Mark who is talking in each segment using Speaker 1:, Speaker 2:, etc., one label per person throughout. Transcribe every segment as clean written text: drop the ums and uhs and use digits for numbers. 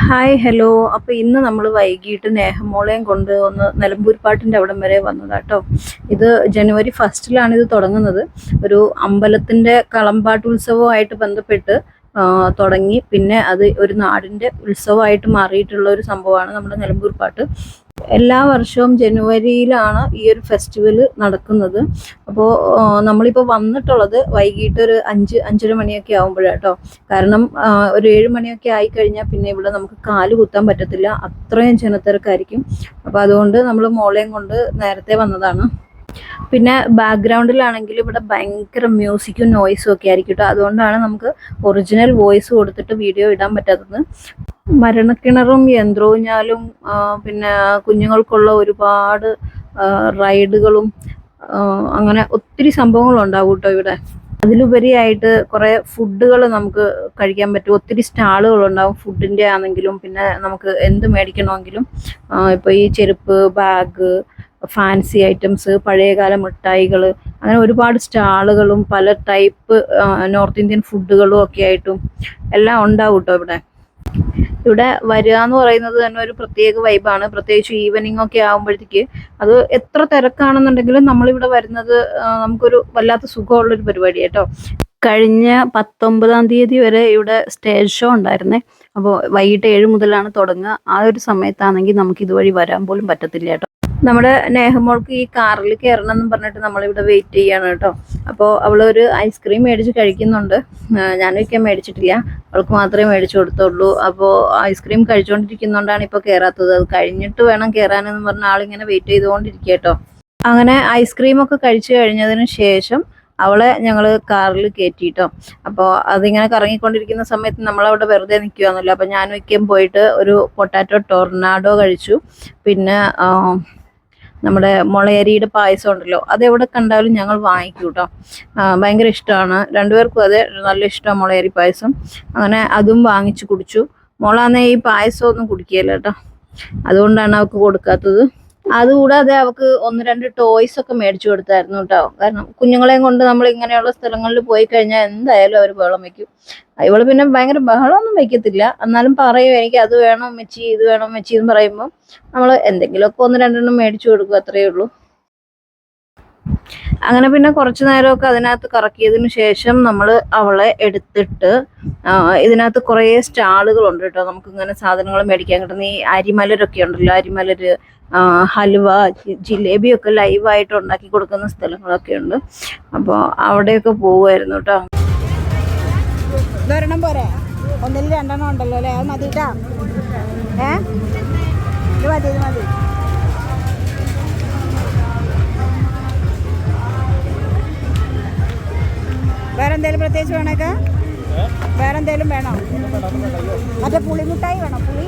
Speaker 1: Hi hello. അപ്പോൾ ഇന്ന് നമ്മൾ വൈകിട്ട് നേഹമോളെയും കൊണ്ട് ഒന്ന് നിലമ്പൂർ പാട്ടിൻ്റെ അവിടം വരെ വന്നതാട്ടോ. ഇത് ജനുവരി ഫസ്റ്റിലാണ് ഇത് തുടങ്ങുന്നത്. ഒരു അമ്പലത്തിൻ്റെ കളമ്പാട്ടുത്സവമായിട്ട് ബന്ധപ്പെട്ട് തുടങ്ങി. പിന്നെ അത് ഒരു നാടിൻ്റെ ഉത്സവമായിട്ട് മാറിയിട്ടുള്ള ഒരു സംഭവമാണ് നമ്മുടെ നിലമ്പൂർ പാട്ട്. എല്ലാ വർഷവും ജനുവരിയിലാണ് ഈ ഒരു ഫെസ്റ്റിവൽ നടക്കുന്നത്. അപ്പോൾ നമ്മളിപ്പോൾ വന്നിട്ടുള്ളത് വൈകിട്ട് ഒരു 5-5:30 മണിയൊക്കെ ആകുമ്പോഴാട്ടോ. കാരണം ഒരു 7 മണിയൊക്കെ ആയിക്കഴിഞ്ഞാൽ പിന്നെ ഇവിടെ നമുക്ക് കാല് കുത്താൻ പറ്റത്തില്ല, അത്രയും ജനത്തിരക്കായിരിക്കും. അപ്പോൾ അതുകൊണ്ട് നമ്മൾ മോളെയും കൊണ്ട് നേരത്തെ വന്നതാണ്. പിന്നെ ബാക്ക്ഗ്രൗണ്ടിലാണെങ്കിൽ ഇവിടെ ഭയങ്കര മ്യൂസിക്കും നോയ്സും ഒക്കെ ആയിരിക്കും കേട്ടോ. അതുകൊണ്ടാണ് നമുക്ക് ഒറിജിനൽ വോയിസ് കൊടുത്തിട്ട് വീഡിയോ ഇടാൻ പറ്റാത്തത്. മരണക്കിണറും യന്ത്രൂഞ്ഞാലും പിന്നെ കുഞ്ഞുങ്ങൾക്കുള്ള ഒരുപാട് റൈഡുകളും അങ്ങനെ ഒത്തിരി സംഭവങ്ങളുണ്ടാവും കേട്ടോ ഇവിടെ. അതിലുപരിയായിട്ട് കുറേ ഫുഡുകൾ നമുക്ക് കഴിക്കാൻ പറ്റും. ഒത്തിരി സ്റ്റാളുകളുണ്ടാവും ഫുഡിൻ്റെ ആണെങ്കിലും. പിന്നെ നമുക്ക് എന്ത് മേടിക്കണമെങ്കിലും ഇപ്പോൾ ഈ ചെരുപ്പ്, ബാഗ്, ഫാൻസി ഐറ്റംസ്, പഴയകാല മിഠായികൾ, അങ്ങനെ ഒരുപാട് സ്റ്റാളുകളും പല ടൈപ്പ് നോർത്ത് ഇന്ത്യൻ ഫുഡുകളും ഒക്കെ ആയിട്ടും എല്ലാം ഉണ്ടാവും കേട്ടോ ഇവിടെ. ഇവിടെ വരിക എന്ന് പറയുന്നത് തന്നെ ഒരു പ്രത്യേക വൈബാണ്. പ്രത്യേകിച്ച് ഈവനിങ് ഒക്കെ ആകുമ്പോഴത്തേക്ക് അത് എത്ര തിരക്കാണെന്നുണ്ടെങ്കിലും നമ്മളിവിടെ വരുന്നത് നമുക്കൊരു വല്ലാത്ത സുഖമുള്ളൊരു പരിപാടി കേട്ടോ. കഴിഞ്ഞ 19-ാം തീയതി വരെ ഇവിടെ സ്റ്റേജ് ഷോ ഉണ്ടായിരുന്നേ. അപ്പോൾ വൈകിട്ട് 7 മുതലാണ് തുടങ്ങുക. ആ ഒരു സമയത്താണെങ്കിൽ നമുക്ക് ഇതുവഴി വരാൻ പോലും പറ്റത്തില്ല കേട്ടോ. നമ്മുടെ നേഹമോൾക്ക് ഈ കാറിൽ കയറണം എന്നും പറഞ്ഞിട്ട് നമ്മളിവിടെ വെയിറ്റ് ചെയ്യാണ് കേട്ടോ. അപ്പോൾ അവളൊരു ഐസ്ക്രീം മേടിച്ച് കഴിക്കുന്നുണ്ട്. ഞാനൊക്കെ മേടിച്ചിട്ടില്ല, അവൾക്ക് മാത്രമേ മേടിച്ചു കൊടുത്തുള്ളൂ. അപ്പോൾ ഐസ്ക്രീം കഴിച്ചുകൊണ്ടിരിക്കുന്നതുകൊണ്ടാണ് ഇപ്പോൾ കയറാത്തത്. അത് കഴിഞ്ഞിട്ട് വേണം കയറാനെന്ന് പറഞ്ഞ ആളിങ്ങനെ വെയിറ്റ് ചെയ്തുകൊണ്ടിരിക്കുക കേട്ടോ. അങ്ങനെ ഐസ്ക്രീമൊക്കെ കഴിച്ചു കഴിഞ്ഞതിന് ശേഷം അവളെ ഞങ്ങൾ കാറിൽ കയറ്റിട്ടോ. അപ്പോൾ അതിങ്ങനെ കറങ്ങിക്കൊണ്ടിരിക്കുന്ന സമയത്ത് നമ്മളവിടെ വെറുതെ നിൽക്കുകയാണല്ലോ. അപ്പോൾ ഞാനും ഒക്കെയും പോയിട്ട് ഒരു പൊട്ടാറ്റോ ടൊർണാഡോ കഴിച്ചു. പിന്നെ നമ്മുടെ മുളയരിയുടെ പായസം ഉണ്ടല്ലോ, അതെവിടെ കണ്ടാലും ഞങ്ങൾ വാങ്ങിക്കും കേട്ടോ. ഭയങ്കര ഇഷ്ടമാണ് രണ്ടുപേർക്കും, അതെ നല്ല ഇഷ്ടമാണ് മുളയരി പായസം. അങ്ങനെ അതും വാങ്ങിച്ച് കുടിച്ചു. മോളാന്നേ ഈ പായസം ഒന്നും കുടിക്കുകയില്ല കേട്ടോ, അതുകൊണ്ടാണ് അവൾക്ക് കൊടുക്കാത്തത്. അതുകൂടാതെ അവൾക്ക് 1-2 ടോയ്സ് ഒക്കെ മേടിച്ചു കൊടുത്തായിരുന്നു കേട്ടോ. കാരണം കുഞ്ഞുങ്ങളെയും കൊണ്ട് നമ്മൾ ഇങ്ങനെയുള്ള സ്ഥലങ്ങളിൽ പോയി കഴിഞ്ഞാൽ എന്തായാലും അവർ ബഹളം വയ്ക്കും. ഇവള് പിന്നെ ഭയങ്കര ബഹളമൊന്നും വയ്ക്കത്തില്ല, എന്നാലും പറയും എനിക്ക് അത് വേണം മെച്ചി, ഇത് വേണം മെച്ചി എന്ന് പറയുമ്പോൾ നമ്മൾ എന്തെങ്കിലുമൊക്കെ 1-2 മേടിച്ചു കൊടുക്കും, അത്രയേ ഉള്ളൂ. അങ്ങനെ പിന്നെ കുറച്ചു നേരമൊക്കെ അതിനകത്ത് കറക്കിയതിന് ശേഷം നമ്മൾ അവളെ എടുത്തിട്ട് ഇതിനകത്ത് കുറേ സ്റ്റാളുകളുണ്ട് കേട്ടോ. നമുക്ക് ഇങ്ങനെ സാധനങ്ങൾ മേടിക്കാൻ കിട്ടുന്ന ഈ അരിമലരൊക്കെ ഉണ്ടല്ലോ, അരിമലര്, ഹലുവ, ജിലേബിയൊക്കെ ലൈവായിട്ട് ഉണ്ടാക്കി കൊടുക്കുന്ന സ്ഥലങ്ങളൊക്കെ ഉണ്ട്. അപ്പോൾ അവിടെയൊക്കെ പോവുമായിരുന്നു കേട്ടോ.
Speaker 2: ഇതൊരെണ്ണം പോരെ, 1-2 ഉണ്ടല്ലോ അല്ലേ, അത് മതി കേട്ടോ. ഇത് മതി, ഇത് മതി. വേറെ എന്തെങ്കിലും പ്രത്യേകിച്ച് വേണേക്കാ? വേറെ എന്തെങ്കിലും വേണോ? മറ്റേ പുളിമുട്ടായി വേണോ? പുളി,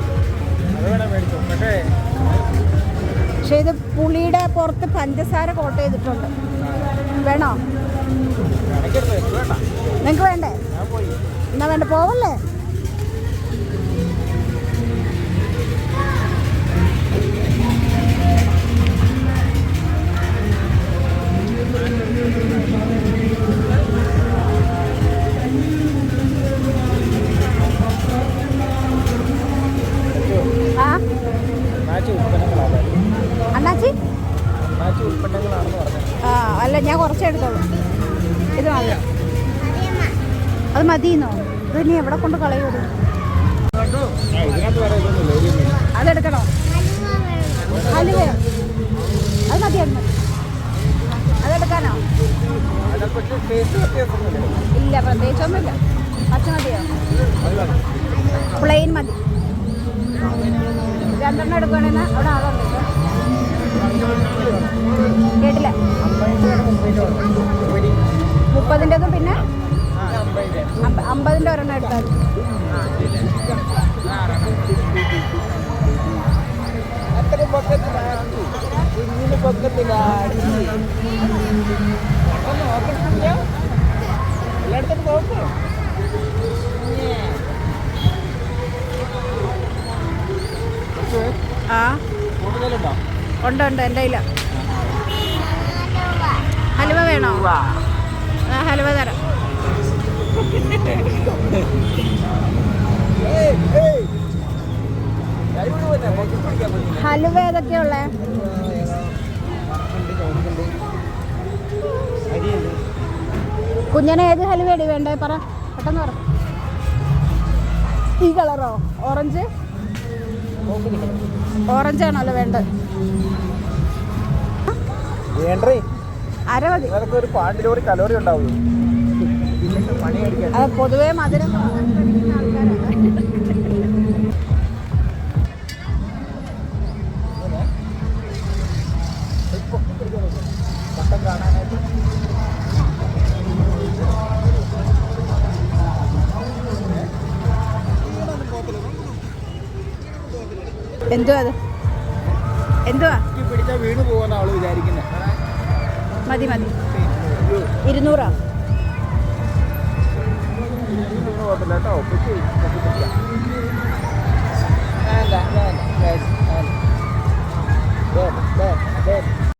Speaker 2: പക്ഷെ ഇത് പുളിയുടെ പുറത്ത് പഞ്ചസാര കോട്ട് ചെയ്തിട്ടുണ്ട്. വേണോ? നിങ്ങൾക്ക് വേണ്ടേ? എന്നാ വേണ്ട, പോവല്ലേ? അണ്ണാച്ചി അല്ല, ഞാൻ കുറച്ചേ എടുത്തോളൂ. ഇത് മതി, അത് മതിയെന്നോ? ഇത് നീ എവിടെ കൊണ്ട് കളയൂത്? അതെടുക്കണോ? ഹലുവ അത് മതിയായിരുന്നു, അതെടുക്കാനോ? ഇല്ല, പ്രത്യേകിച്ചൊന്നുമില്ല. പച്ച മതിയോ? പ്ലെയിൻ മതി. 2 എടുക്കുകയാണെങ്കിൽ അവിടെ ആളുണ്ട്. കേട്ടില്ല? 30-ൻ്റെതും പിന്നെ 50-ൻ്റെ ഒരെണ്ണം എടുത്താൽ എല്ലായിടത്തും നോക്കോ? ഉണ്ട്, എൻ്റെ കയ്യില. ഹലുവ വേണോ? ഹലുവ തരാം. ഹലുവ ഏതൊക്കെയാ ഉള്ളേ? കുഞ്ഞനെ ഏത് ഹലുവയടി വേണ്ടേ? പറ, പെട്ടെന്ന് പറ. ഈ കളറോ? ഓറഞ്ച്? ഓറഞ്ച് ആണല്ലോ വേണ്ടത്. അര മതി. പൊതുവേ മധുരം ആൾക്കാരാണ്. എന്തുവാ അത്? എന്തുവാ?
Speaker 3: വീണ് പോകാൻ അവള് വിചാരിക്കുന്നത്.
Speaker 2: മതി 200.